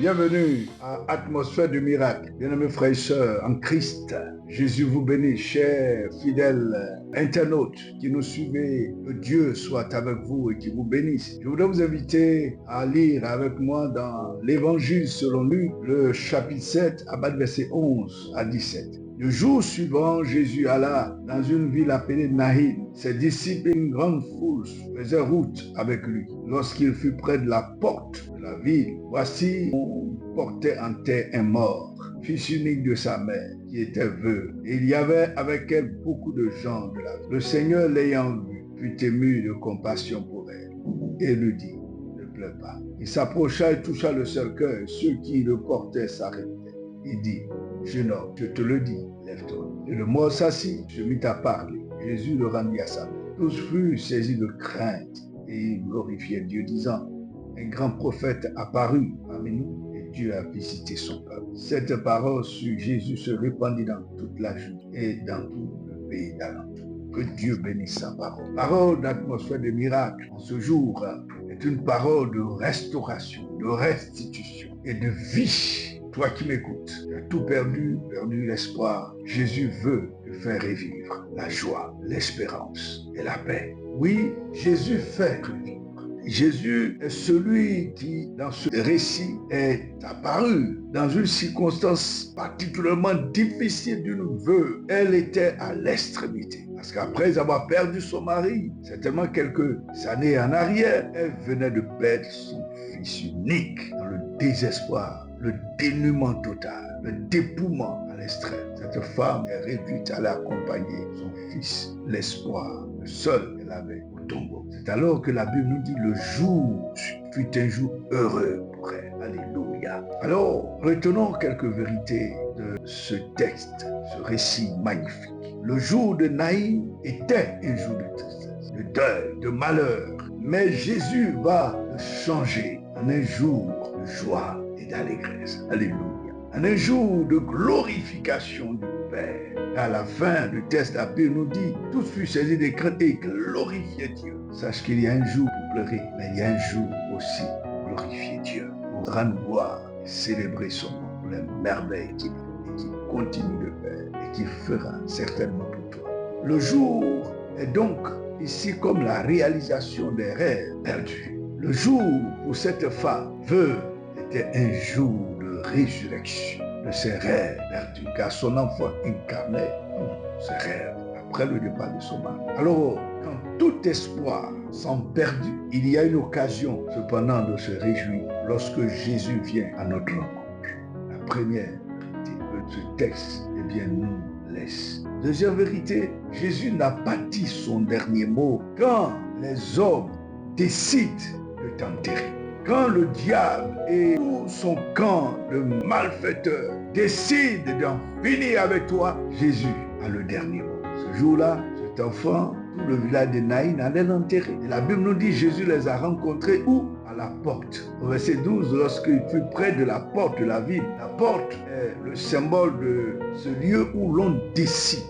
Bienvenue à Atmosphère de miracle. Bien-aimés frères et sœurs en Christ, Jésus vous bénisse, chers fidèles internautes qui nous suivez. Que Dieu soit avec vous et qui vous bénisse. Je voudrais vous inviter à lire avec moi dans l'Évangile selon Luc, le chapitre 7, à partir du verset 11 à 17. Le jour suivant, Jésus alla dans une ville appelée Naïn. Ses disciples et une grande foule faisaient route avec lui. Lorsqu'il fut près de la porte de la ville, voici, on portait en terre un mort, fils unique de sa mère, qui était veuve. Et il y avait avec elle beaucoup de gens de la ville. Le Seigneur, l'ayant vu, fut ému de compassion pour elle et lui dit, ne pleure pas. Il s'approcha et toucha le cercueil. Ceux qui le portaient s'arrêtaient. Il dit, jeune homme, je te le dis, lève-toi. Et le mort s'assit, se mit à parler. Jésus le rendit à sa mère. Tous furent saisis de crainte et ils glorifiaient Dieu, disant, un grand prophète apparut parmi nous et Dieu a visité son peuple. Cette parole sur Jésus se répandit dans toute la Judée et dans tout le pays d'alentour. Que Dieu bénisse sa parole. Parole d'atmosphère de miracle en ce jour est une parole de restauration, de restitution et de vie. Toi qui m'écoutes, tu as tout perdu l'espoir. Jésus veut te faire revivre la joie, l'espérance et la paix. Oui, Jésus fait revivre. Jésus est celui qui, dans ce récit, est apparu dans une circonstance particulièrement difficile d'une veuve. Elle était à l'extrémité. Parce qu'après avoir perdu son mari, certainement quelques années en arrière, elle venait de perdre son fils unique dans le désespoir, le dénuement total, le dépouillement à l'extrême. Cette femme est réduite à l'accompagner son fils, l'espoir, le seul qu'elle avait au tombeau. C'est alors que la Bible nous dit le jour fut un jour heureux pour elle. Alléluia. Alors, retenons quelques vérités de ce texte, ce récit magnifique. Le jour de Naïn était un jour de tristesse, de deuil, de malheur. Mais Jésus va le changer en un jour de joie et d'allégresse. Alléluia. En un jour de glorification du Père. À la fin du texte, la Bible nous dit, tous furent saisis de crainte et glorifiaient Dieu. Sache qu'il y a un jour pour pleurer, mais il y a un jour aussi pour glorifier Dieu, pour rendre gloire et célébrer son nom, pour les merveilles qu'il fait et qu'il continue de faire et qu'il fera certainement pour toi. Le jour est donc ici comme la réalisation des rêves perdus. Le jour pour cette femme veuve était un jour de résurrection de ses rêves perdus, car son enfant incarnait ses rêves après le départ de son mari. Alors, quand tout espoir semble perdu, il y a une occasion cependant de se réjouir lorsque Jésus vient à notre rencontre. La première vérité de ce texte, nous laisse. Deuxième vérité, Jésus n'a pas dit son dernier mot quand les hommes décident de t'enterrer. Quand le diable et tout son camp de malfaiteurs décident d'en finir avec toi, Jésus a le dernier mot. Ce jour-là, cet enfant, tout le village de Naïn allait l'enterrer. Et la Bible nous dit Jésus les a rencontrés où? À la porte. Au verset 12, lorsqu'il fut près de la porte de la ville, la porte est le symbole de ce lieu où l'on décide,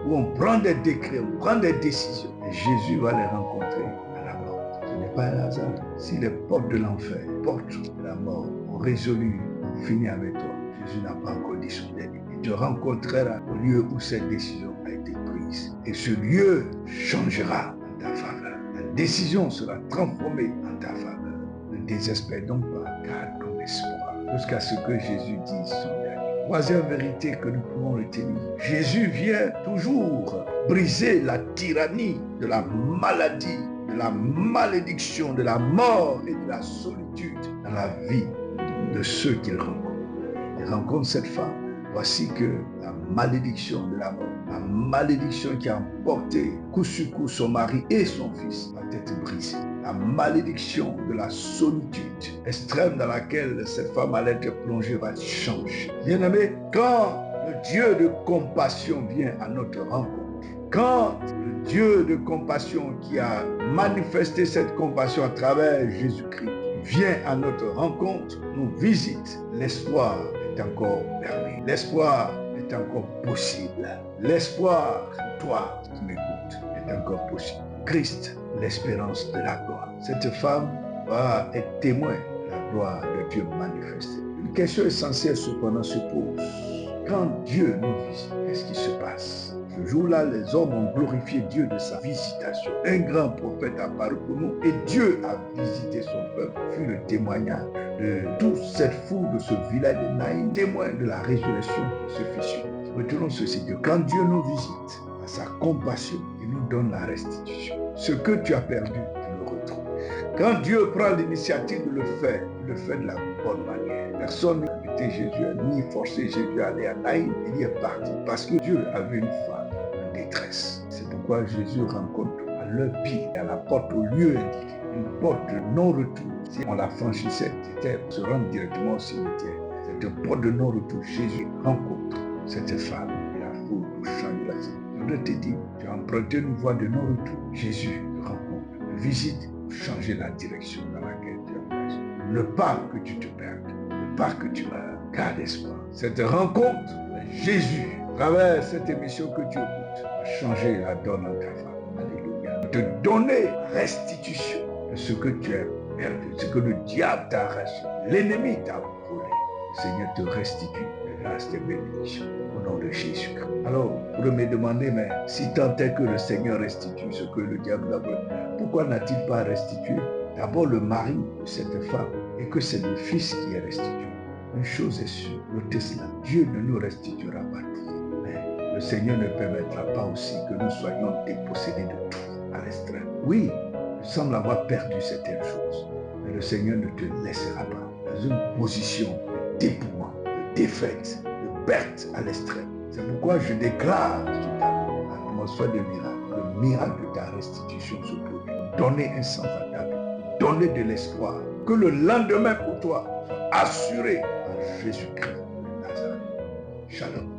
où on prend des décrets, on prend des décisions. Et Jésus va les rencontrer à la porte. Ce n'est pas un hasard. Si les portes de l'enfer, les portes de la mort ont résolu, ont fini avec toi, Jésus n'a pas encore dit son dernier. Il te rencontrera au lieu où cette décision a été prise. Et ce lieu changera en ta faveur. La décision sera transformée en ta faveur. Ne désespère donc pas, garde ton espoir jusqu'à ce que Jésus dise son dernier. Troisième vérité que nous pouvons retenir. Jésus vient toujours briser la tyrannie de la maladie, de la malédiction, de la mort et de la solitude dans la vie de ceux qu'il rencontre. Il rencontre cette femme. Voici que la malédiction de la mort, la malédiction qui a emporté coup sur coup son mari et son fils, va être brisée. La malédiction de la solitude extrême dans laquelle cette femme allait être plongée va changer. Bien-aimé, quand le Dieu de compassion vient à notre rencontre, quand le Dieu de compassion qui a manifesté cette compassion à travers Jésus-Christ vient à notre rencontre, nous visite, l'espoir est encore permis. L'espoir est encore possible. L'espoir, toi qui m'écoutes, est encore possible. Christ, l'espérance de la gloire. Cette femme va être témoin de la gloire de Dieu manifestée. Une question essentielle cependant se pose. Quand Dieu nous visite, qu'est-ce qui se passe? Ce jour-là, les hommes ont glorifié Dieu de sa visitation. Un grand prophète apparut pour nous et Dieu a visité son peuple. Fut le témoignage de toute cette foule de ce village de Naïm, témoin de la résurrection de ce fils unique. Retenons ceci, que quand Dieu nous visite, à sa compassion, il nous donne la restitution. Ce que tu as perdu, tu le retrouves. Quand Dieu prend l'initiative de le faire de la bonne manière. Personne n'a invité Jésus, ni forcé Jésus à aller à Naïm. Il y est parti parce que Dieu avait une femme en détresse. C'est pourquoi Jésus rencontre à leur pied, à la porte au lieu indiqué, une porte de non-retour. Si on la franchissait, c'était pour se rendre directement au cimetière. Cette porte de non-retour, Jésus rencontre cette femme et la foule pour changer la vie. Je voudrais te dire, tu as emprunté une voie de non-retour. Jésus te rencontre, te visite pour changer la direction dans laquelle tu es engagé. Ne pas que tu te perdes, ne pas que tu meurs. Garde espoir. Cette rencontre, Jésus, à travers cette émission que tu écoutes, va changer la donne en ta faveur. Alléluia. Te donner restitution de ce que tu as perdu, ce que le diable t'a arraché, l'ennemi t'a volé. Le Seigneur te restitue de grâce et bénédiction au nom de Jésus-Christ. Alors, vous me demandez, mais si tant est que le Seigneur restitue ce que le diable a volé, pourquoi n'a-t-il pas restitué d'abord le mari de cette femme et que c'est le fils qui est restitué? Une chose est sûre, notez cela, Dieu ne nous restituera pas tout, mais le Seigneur ne permettra pas aussi que nous soyons dépossédés de tout à l'extrême. Oui, il semble avoir perdu certaines choses, mais le Seigneur ne te laissera pas dans une position de dépouillement, de défaite, de perte à l'extrême. C'est pourquoi je déclare sur ta atmosphère de miracle, le miracle de ta restitution se produit. Donner un sens à ta vie, donner de l'espoir, que le lendemain pour toi soit assuré par Jésus-Christ de Nazareth. Shalom.